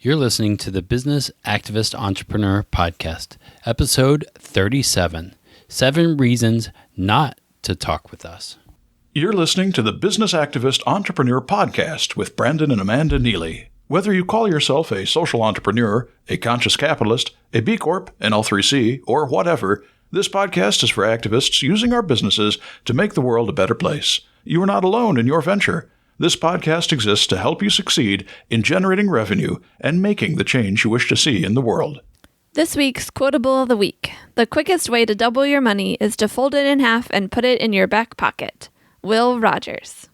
You're listening to the Business Activist Entrepreneur Podcast, episode 37, 7 Reasons Not to Talk with Us. You're listening to the Business Activist Entrepreneur Podcast with Brandon and Amanda Neely. Whether you call yourself a social entrepreneur, a conscious capitalist, a B Corp, an L3C, or whatever, this podcast is for activists using our businesses to make the world a better place. You are not alone in your venture. This podcast exists to help you succeed in generating revenue and making the change you wish to see in the world. This week's Quotable of the Week. The quickest way to double your money is to fold it in half and put it in your back pocket. Will Rogers.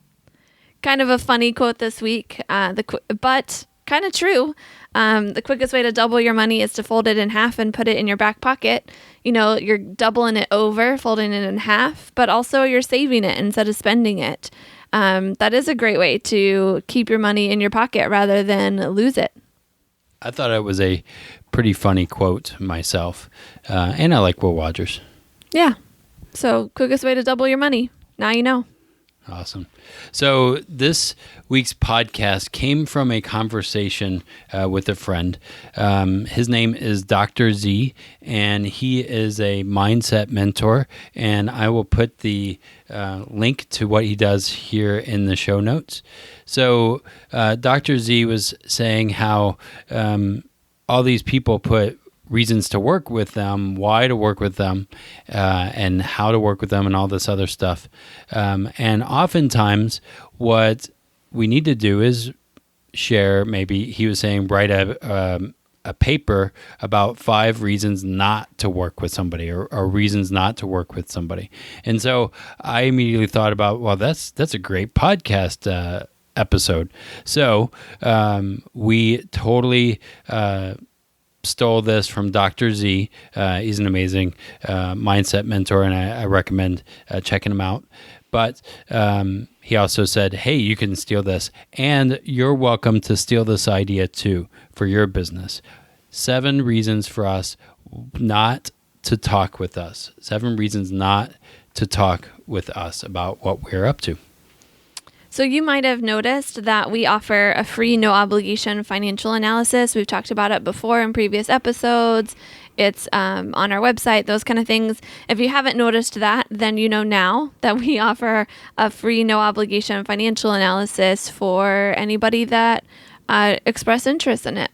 Kind of a funny quote this week, but kind of true. The quickest way to double your money is to fold it in half and put it in your back pocket. You know, you're doubling it over, folding it in half, but also you're saving it instead of spending it. That is a great way to keep your money in your pocket rather than lose it. I thought it was a pretty funny quote myself, and I like Will Rogers. Yeah. So, quickest way to double your money. Now you know. Awesome. So this week's podcast came from a conversation with a friend. His name is Dr. Z, and he is a mindset mentor. And I will put the link to what he does here in the show notes. So Dr. Z was saying how all these people put reasons to work with them, why to work with them, and how to work with them, and all this other stuff. And oftentimes, what we need to do is share, maybe he was saying, write a paper about 5 reasons not to work with somebody, or reasons not to work with somebody. And so I immediately thought about, well, that's a great podcast episode. So we totally stole this from Dr. Z. He's an amazing mindset mentor, and I recommend checking him out. But he also said, hey, you can steal this, and you're welcome to steal this idea too for your business. 7 reasons for us not to talk with us. 7 reasons not to talk with us about what we're up to. So you might have noticed that we offer a free, no obligation financial analysis. We've talked about it before in previous episodes. It's on our website, those kind of things. If you haven't noticed that, then you know now that we offer a free, no obligation financial analysis for anybody that express interest in it.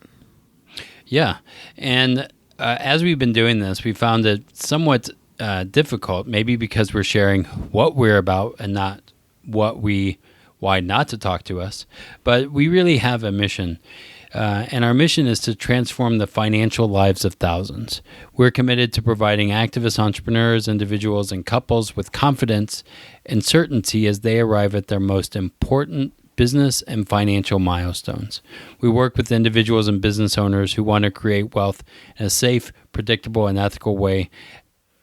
Yeah. And as we've been doing this, we found it somewhat difficult, maybe because we're sharing what we're about and not why not to talk to us. But we really have a mission, and our mission is to transform the financial lives of thousands. We're committed to providing activist entrepreneurs, individuals, and couples with confidence and certainty as they arrive at their most important business and financial milestones. We work with individuals and business owners who want to create wealth in a safe, predictable, and ethical way,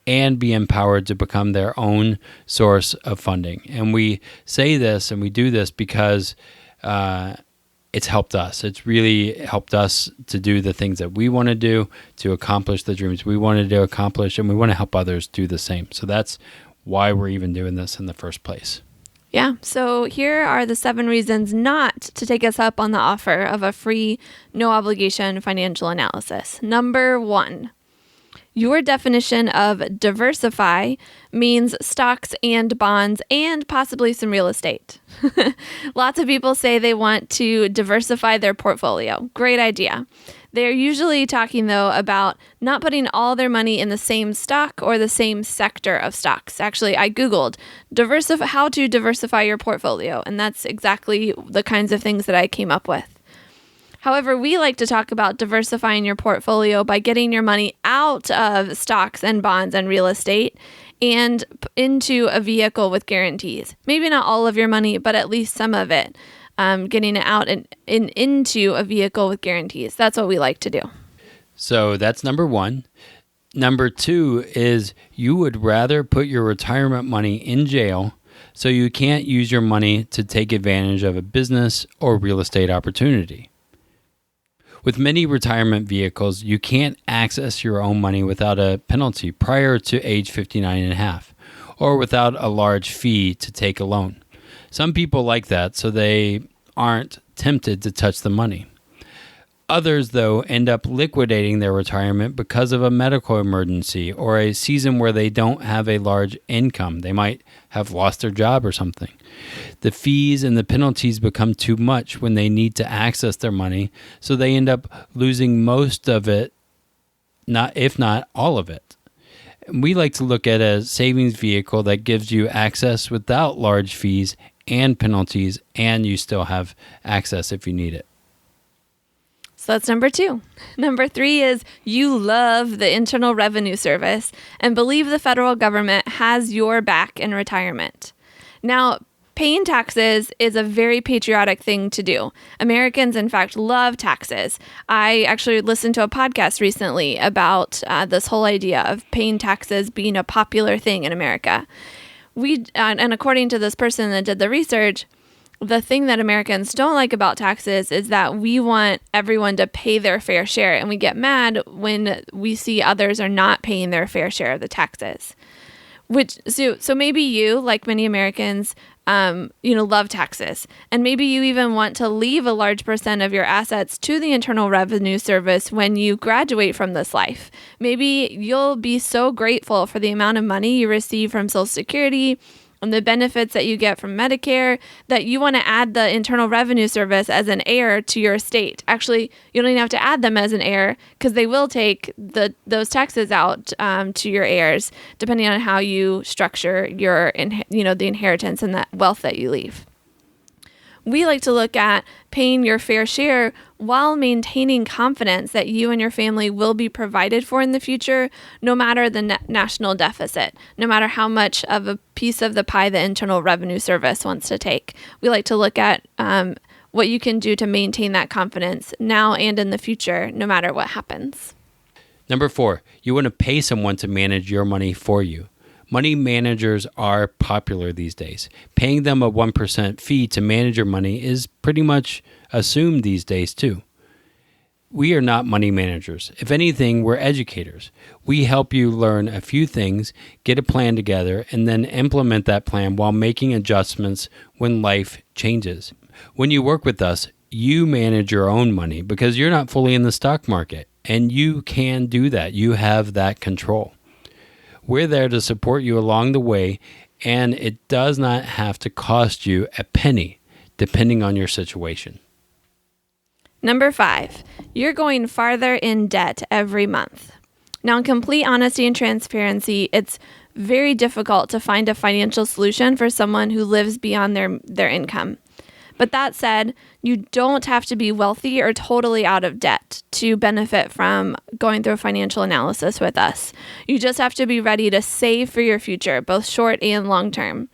and be empowered to become their own source of funding. And we say this and we do this because it's helped us. It's really helped us to do the things that we want to do, to accomplish the dreams we wanted to accomplish, and we want to help others do the same. So that's why we're even doing this in the first place. Yeah, so here are the 7 reasons not to take us up on the offer of a free, no obligation financial analysis. Number 1. Your definition of diversify means stocks and bonds and possibly some real estate. Lots of people say they want to diversify their portfolio. Great idea. They're usually talking, though, about not putting all their money in the same stock or the same sector of stocks. Actually, I Googled how to diversify your portfolio, and that's exactly the kinds of things that I came up with. However, we like to talk about diversifying your portfolio by getting your money out of stocks and bonds and real estate and into a vehicle with guarantees. Maybe not all of your money, but at least some of it. Getting it out and into a vehicle with guarantees. That's what we like to do. So that's number 1. Number 2 is you would rather put your retirement money in jail so you can't use your money to take advantage of a business or real estate opportunity. With many retirement vehicles, you can't access your own money without a penalty prior to age 59 and a half, or without a large fee to take a loan. Some people like that, so they aren't tempted to touch the money. Others, though, end up liquidating their retirement because of a medical emergency or a season where they don't have a large income. They might have lost their job or something. The fees and the penalties become too much when they need to access their money, so they end up losing most of it, if not all of it. We like to look at a savings vehicle that gives you access without large fees and penalties, and you still have access if you need it. So that's number 2. Number 3 is you love the Internal Revenue Service and believe the federal government has your back in retirement. Now, paying taxes is a very patriotic thing to do. Americans, in fact, love taxes. I actually listened to a podcast recently about this whole idea of paying taxes being a popular thing in America. And according to this person that did the research, the thing that Americans don't like about taxes is that we want everyone to pay their fair share, and we get mad when we see others are not paying their fair share of the taxes. So maybe you, like many Americans, love taxes, and maybe you even want to leave a large percent of your assets to the Internal Revenue Service when you graduate from this life. Maybe you'll be so grateful for the amount of money you receive from Social Security and the benefits that you get from Medicare that you want to add the Internal Revenue Service as an heir to your estate. Actually, you don't even have to add them as an heir because they will take those taxes out to your heirs, depending on how you structure your, the inheritance and that wealth that you leave. We like to look at paying your fair share while maintaining confidence that you and your family will be provided for in the future, no matter the national deficit, no matter how much of a piece of the pie the Internal Revenue Service wants to take. We like to look at what you can do to maintain that confidence now and in the future, no matter what happens. Number 4, you want to pay someone to manage your money for you. Money managers are popular these days. Paying them a 1% fee to manage your money is pretty much assumed these days too. We are not money managers. If anything, we're educators. We help you learn a few things, get a plan together, and then implement that plan while making adjustments when life changes. When you work with us, you manage your own money because you're not fully in the stock market, and you can do that. You have that control. We're there to support you along the way, and it does not have to cost you a penny, depending on your situation. Number 5, you're going farther in debt every month. Now, in complete honesty and transparency, it's very difficult to find a financial solution for someone who lives beyond their income. But that said, you don't have to be wealthy or totally out of debt to benefit from going through a financial analysis with us. You just have to be ready to save for your future, both short and long term.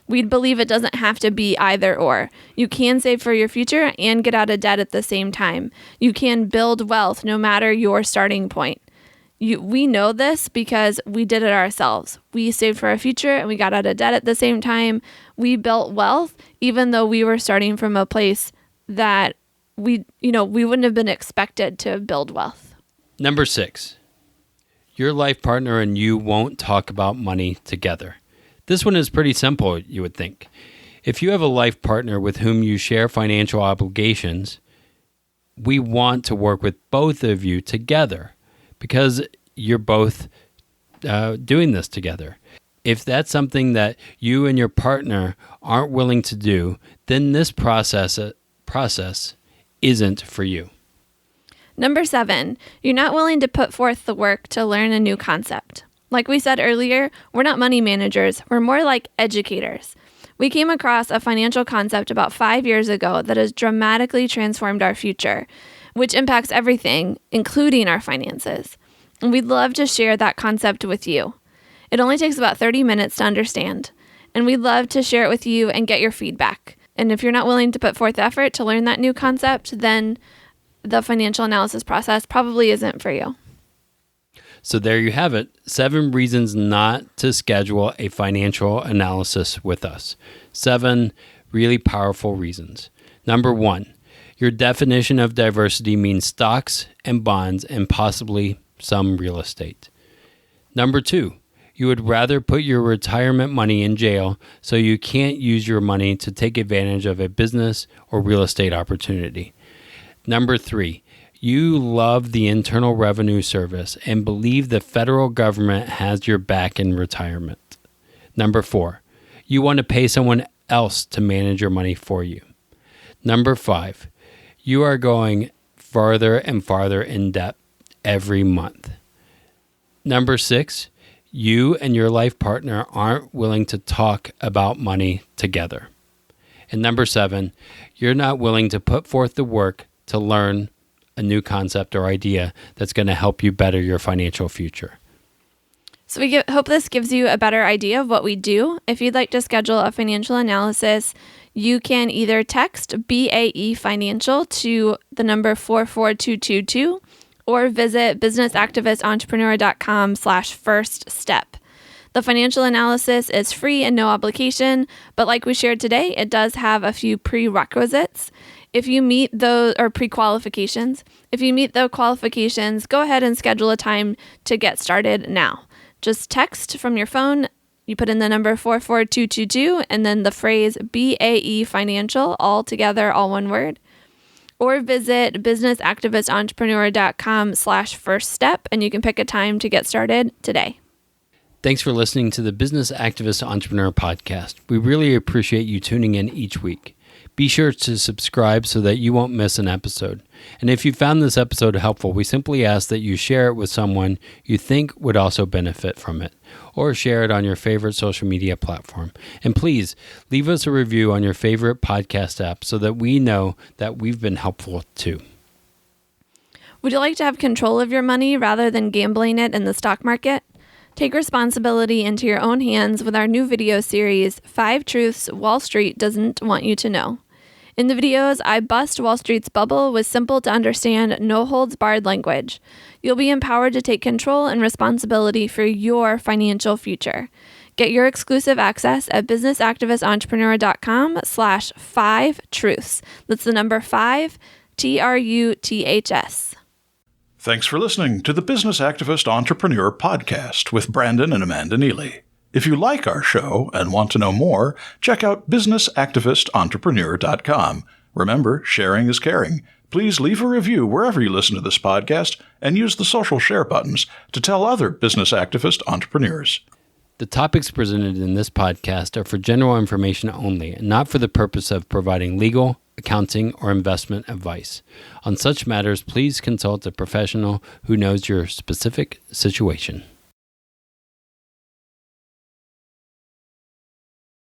We believe it doesn't have to be either or. You can save for your future and get out of debt at the same time. You can build wealth no matter your starting point. We know this because we did it ourselves. We saved for our future and we got out of debt at the same time. We built wealth even though we were starting from a place that we wouldn't have been expected to build wealth. Number 6, your life partner and you won't talk about money together. This one is pretty simple, you would think. If you have a life partner with whom you share financial obligations, we want to work with both of you together because you're both doing this together. If that's something that you and your partner aren't willing to do, then this process isn't for you. Number 7, you're not willing to put forth the work to learn a new concept. Like we said earlier, we're not money managers. We're more like educators. We came across a financial concept about 5 years ago that has dramatically transformed our future, which impacts everything, including our finances. And we'd love to share that concept with you. It only takes about 30 minutes to understand, and we'd love to share it with you and get your feedback. And if you're not willing to put forth effort to learn that new concept, then the financial analysis process probably isn't for you. So there you have it, 7 reasons not to schedule a financial analysis with us. 7 really powerful reasons. Number 1, your definition of diversity means stocks and bonds and possibly some real estate. Number 2, you would rather put your retirement money in jail so you can't use your money to take advantage of a business or real estate opportunity. Number 3, You love the Internal Revenue Service and believe the federal government has your back in retirement. Number 4, you want to pay someone else to manage your money for you. Number 5, you are going farther and farther in debt every month. Number 6, you and your life partner aren't willing to talk about money together. And number 7, you're not willing to put forth the work to learn a new concept or idea that's going to help you better your financial future. So we hope this gives you a better idea of what we do. If you'd like to schedule a financial analysis, you can either text BAE Financial to the number 44222 or visit businessactivistentrepreneur.com/first step. The financial analysis is free and no obligation, but like we shared today, it does have a few prerequisites. If you meet those, or pre-qualifications, if you meet the qualifications, go ahead and schedule a time to get started now. Just text from your phone, you put in the number 44222 and then the phrase BAE Financial, all together, all one word. Or visit businessactivistentrepreneur.com/first step and you can pick a time to get started today. Thanks for listening to the Business Activist Entrepreneur Podcast. We really appreciate you tuning in each week. Be sure to subscribe so that you won't miss an episode. And if you found this episode helpful, we simply ask that you share it with someone you think would also benefit from it, or share it on your favorite social media platform. And please leave us a review on your favorite podcast app so that we know that we've been helpful too. Would you like to have control of your money rather than gambling it in the stock market? Take responsibility into your own hands with our new video series, 5 Truths Wall Street Doesn't Want You to Know. In the videos, I bust Wall Street's bubble with simple to understand, no-holds-barred language. You'll be empowered to take control and responsibility for your financial future. Get your exclusive access at businessactivistentrepreneur.com/5truths. That's the number 5, TRUTHS. Thanks for listening to the Business Activist Entrepreneur Podcast with Brandon and Amanda Neely. If you like our show and want to know more, check out businessactivistentrepreneur.com. Remember, sharing is caring. Please leave a review wherever you listen to this podcast and use the social share buttons to tell other business activist entrepreneurs. The topics presented in this podcast are for general information only and not for the purpose of providing legal, accounting, or investment advice. On such matters, please consult a professional who knows your specific situation.